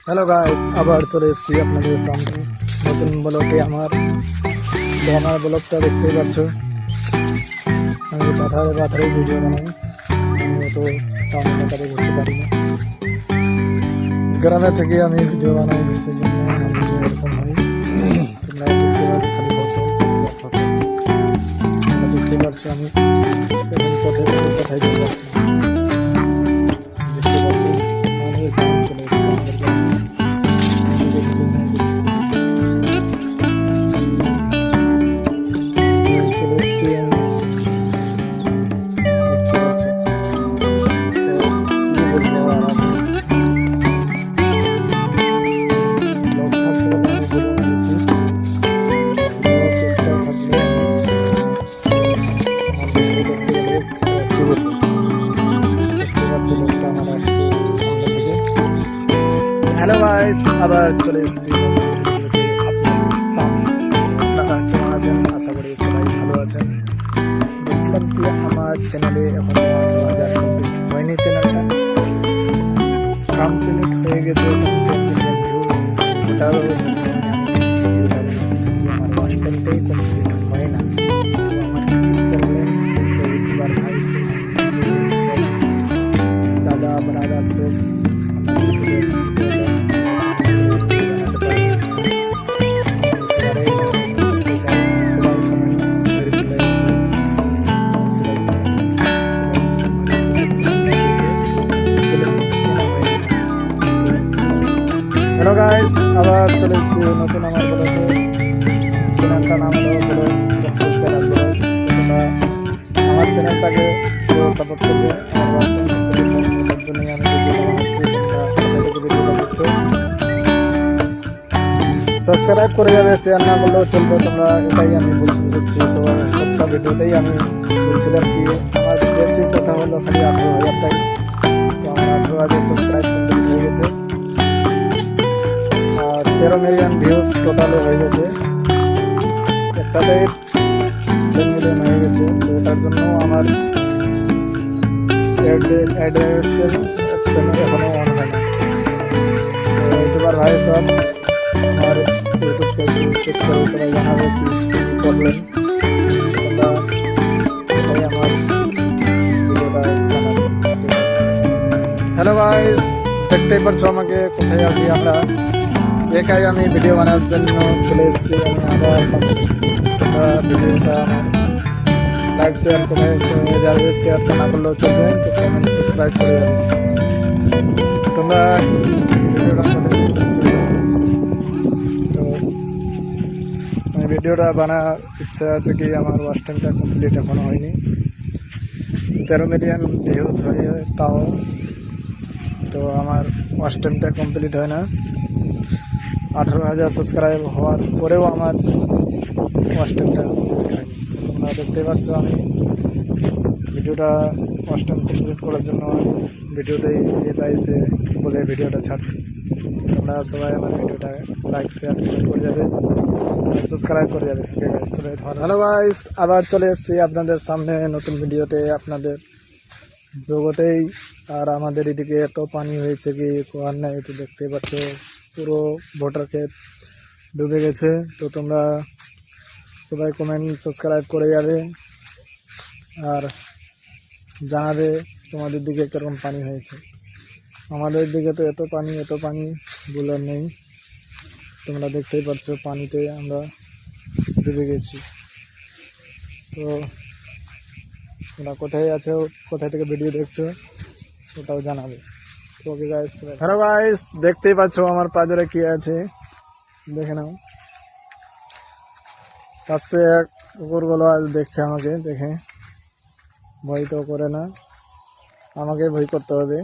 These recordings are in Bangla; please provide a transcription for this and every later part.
হ্যালো গাইস, আবার চলে এসেছি আপনাদের সামনে নতুন ব্লগে। আমার ব্লগটা দেখতেই পাচ্ছ। আমি পাথারে পাথারে ভিডিও বানাই। আমি তো টাউন এলাকাতে ঘুরতে পারি না, গ্রামে থেকে আমি ভিডিও বানাই, সেই জন্য আমার ভিডিও এরকম হয়। তোমরা দেখতে পাচ্ছ খালি ফসল ফসল, তোমরা দেখতে পাচ্ছ আমি এখন কোথায় থেকে কোথায় চলে যাচ্ছি। দেখতে পাচ্ছ আমি এখানে চলে এসেছি আমাদের গ্রামে। চলে এসেছি আমি, দেখতে পাচ্ছ। তো কি বলবো আর, আমি ব্লগ থাকতে হলে আমি বলে ফেলেছি। ব্লগ একটা থাকলে আমার ভিডিও দেখতে গেলে কি বলবো, দেখতে পাচ্ছ লোকটা আমার আসছে সামনে থেকে। হ্যালো গাইস, আবার চলে এসেছি আপনাদের সামনে। আপনারা কেমন আছেন? আশা করি সবাই ভালো আছেন। বলছিলাম কি, আমার চ্যানেলে এখন 2000 কমপ্লিট হয়নি, চ্যানেলটা কমপ্লিট হয়ে গেছে, 10 মিলিয়ন ভিউজ। ওটাও আমার কন্টেন্টটাই কমপ্লিট হয় না। তো আমার কি প্রবলেম, ইউটিউবার ভাই দাদা ব্রাদার সব হ্যালো গাইস, আবার চলে এসেছি নতুন আমার ব্লগে। চ্যানেলটার নাম হলো ব্লগ চ্যানেল ব্লগ। তোমরা আমার চ্যানেলটাকে সাপোর্ট করবে। আমার তার জন্যই আমি ভিডিওটা বানাচ্ছি। ভিডিওটা দেখছো, সাবস্ক্রাইব করে যাবে, শেয়ার না করলেও চলবে। তোমরা এটাই আমি বলতে চাচ্ছি সবার সবটা ভিডিওতেই। আমি বলছিলাম কি, আমার বেশি কথা হলো খালি 18,000টাই। তো আমার 18,000 সাবস্ক্রাইব কমপ্লিট হয়ে গেছে, আর 13 মিলিয়ন ভিউজ টোটালে হয়ে গেছে। একটাতে 10 মিলিয়ন হয়ে গেছে। তো এটার জন্য আমার অ্যাডসের অপশন এখনও অন হয় না। তো ইউটিউবার ভাই সব আমার ইউটিউবকে চেক করে সবাই জানাবে কি প্রবলেম। তোমরা এটাই আমার ভিডিওটা জানাবে। হ্যালো গাইস, দেখতেই পাচ্ছ আমাকে কোথায় আছি আমরা। একাই আমি ভিডিও বানানোর জন্য চলে এসেছি। আমি আবার তোমরা ভিডিওটা আমার লাইক শেয়ার করে যাবে, শেয়ার তো না করলেও চলবে, তো কমেন্ট সাবস্ক্রাইব করে যাবে। তোমরা ভিডিওটা তো আমি ভিডিওটা বানার ইচ্ছা আছে কি, আমার ওয়াচ টাইমটা কমপ্লিট এখনো হয়নি। 13 মিলিয়ন ভিউজ হয়ে তাও তো আমার ওয়াচ টাইমটা কমপ্লিট হয় না। 18,000 সাবস্ক্রাইব হওয়ার পরেও আমার ওয়াচ টাইমটা কমপ্লিট হয়নি। তোমরা দেখতে পাচ্ছ আমি ভিডিওটা ওয়াচ টাইম কমপ্লিট করার জন্য ভিডিওটাই যে পাইছে বলে ভিডিওটা ছাড়ছি। তোমরা সবাই আমার ভিডিওটা লাইক শেয়ার করে যাবে, সাবস্ক্রাইব করে যাবে। হ্যালো গাইস, আবার চলে এসেছি আপনাদের সামনে নতুন ভিডিওতে। আপনাদের জগতেই আর আমাদের এদিকে এত পানি হয়েছে কি কোয়ার নাই। তো দেখতে পাচ্ছ পুরো ভোটার ক্ষেত ডুবে গেছে। তো তোমরা সবাই কমেন্ট সাবস্ক্রাইব করে যাবে আর জানাবে তোমাদের দিকে কীরকম পানি হয়েছে। আমাদের দিকে তো এত পানি বলার নেই। তোমরা দেখতেই পাচ্ছ পানিতে আমরা ডুবে গেছি। তো তোমরা কোথায় আছো, কোথায় থেকে ভিডিও দেখছো, ওটাও জানাবে। তো ওকে গাইস, হ্যালো গাইস, দেখতেই পাচ্ছ আমার পাজরে কি আছে, দেখে নাও। পাশে এক কুকুরগুলো আজ দেখছে আমাকে, দেখে ভয় তো করে না, আমাকে ভয় করতে হবে।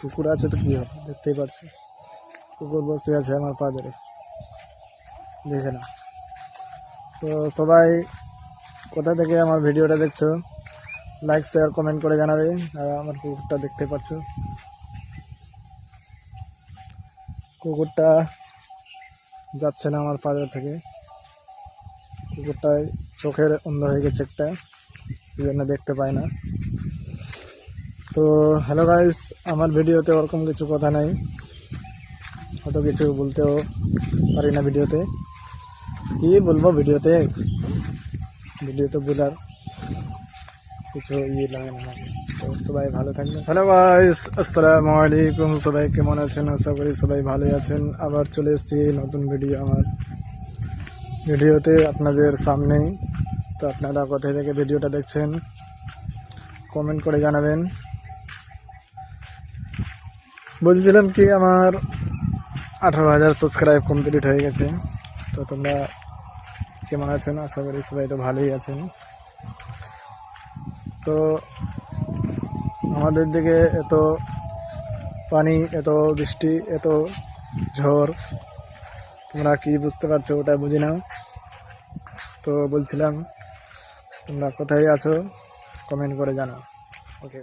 কুকুর আছে তো কি হবে, দেখতেই পাচ্ছ কুকুর বসে আছে আমার পাজরে, দেখে না। তো সবাই কোথা থেকে আমার ভিডিওটা দেখছো লাইক শেয়ার কমেন্ট করে জানাবে। আর আমার কুকুরটা দেখতে পাচ্ছ, কুকুরটা যাচ্ছে না আমার পাজর থেকে। কুকুরটায় চোখের অন্ধ হয়ে গেছে একটা, সেই জন্য দেখতে পায় না। তো হ্যালো গাইস, আমার ভিডিওতে ওরকম কিছু কথা নাই। অত কিছু বলতেও পারি না ভিডিওতে, কি বলবো ভিডিওতে বলার কিছু লাগে না। তো সবাই ভালো থাকবেন। হ্যালো গাইস, আসসালামু আলাইকুম। সবাই কেমন আছেন? আশা করি সবাই ভালোই আছেন। আবার চলে এসেছি নতুন ভিডিও আমার ভিডিওতে আপনাদের সামনেই। তো আপনারা কোথায় থেকে ভিডিওটা দেখছেন কমেন্ট করে জানাবেন। বলছিলাম কি, আমার 18,000 সাবস্ক্রাইব কমপ্লিট হয়ে গেছে। তো তোমরা কেমন আছেন? আশা করি সবাই তো ভালোই আছেন। তো আমাদের দিকে এত পানি, এত বৃষ্টি, এত ঝড়, তোমরা কি বুঝতে পারছো ওটা বুঝি না। তো বলছিলাম তোমরা কোথায় আছো কমেন্ট করে জানাও। ওকে।